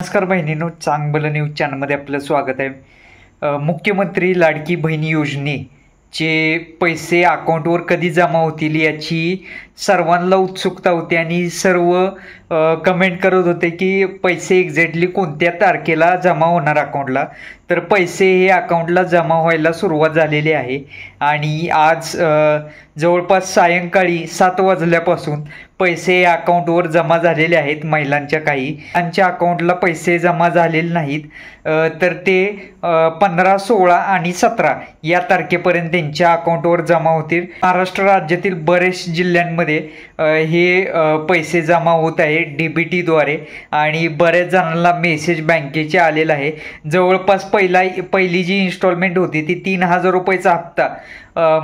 नमस्कार बहिणींनो, चांगलं न्यूज चॅनलमध्ये आपलं स्वागत आहे। मुख्यमंत्री लाडकी बहीण योजनेचे पैसे अकाउंटवर कधी जमा होतील याची सर्वांना उत्सुकता होती आणि सर्व कमेंट करत होते की पैसे एक्झॅक्टली कोणत्या तारखेला जमा होणार अकाउंटला। तर पैसे हे अकाउंटला जमा व्हायला सुरुवात झालेली आहे आणि आज जवळपास सायंकाळी 7 वाजल्यापासून पैसे अकाउंटवर जमा झालेले आहेत। महिलांच्या त्यांच्या अकाउंटला पैसे जमा झालेले नाहीत, तर ते 15, 16 आणि 17 या तारखेपर्यंत त्यांच्या अकाउंटवर जमा होतील। महाराष्ट्र राज्यातील बरेच जिल्ह्यांमध्ये हे पैसे जमा होत आहे DBTद्वारे आणि बऱ्याच जणांना मेसेज बँकेचे आलेला आहे। जवळपास पहिली जी इन्स्टॉलमेंट होती ती 3000 रुपयाचा हप्ता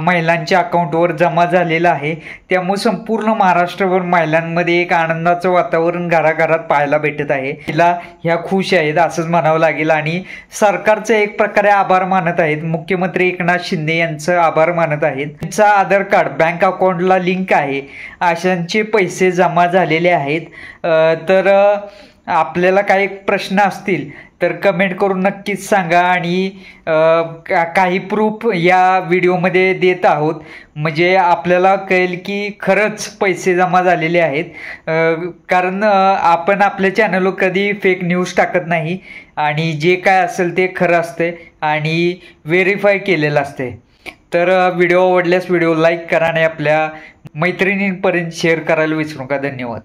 महिलांच्या अकाउंटवर जमा झालेला आहे। त्यामुळे संपूर्ण महाराष्ट्रभर महिलांमध्ये एक आनंदाचं वातावरण घराघरात पाहायला भेटत आहे। ह्या खुश आहेत असंच म्हणावं लागेल आणि सरकारचे एक प्रकारे आभार मानत आहेत। मुख्यमंत्री एकनाथ शिंदे यांचं आभार मानत आहेत। त्यांचा आधार कार्ड बँक अकाउंटला लिंक आहे, अशांचे पैसे जमा झालेले आहेत। तर आपल्याला काही प्रश्न असतील तर कमेंट करून नक्कीच सांगा आणि काही प्रूफ या व्हिडिओमध्ये देत आहोत, म्हणजे आपल्याला कळेल की खरंच पैसे जमा झालेले आहेत। कारण आपण आपल्या चॅनलवर कधी फेक न्यूज टाकत नाही आणि जे काय असेल ते खरं असते आणि व्हेरीफाय केलेलं असते। तर व्हिडिओ आवडल्यास व्हिडिओ लाईक करा आणि आपल्या मैत्रिणींपर्यंत शेअर करायला विसरू नका। धन्यवाद।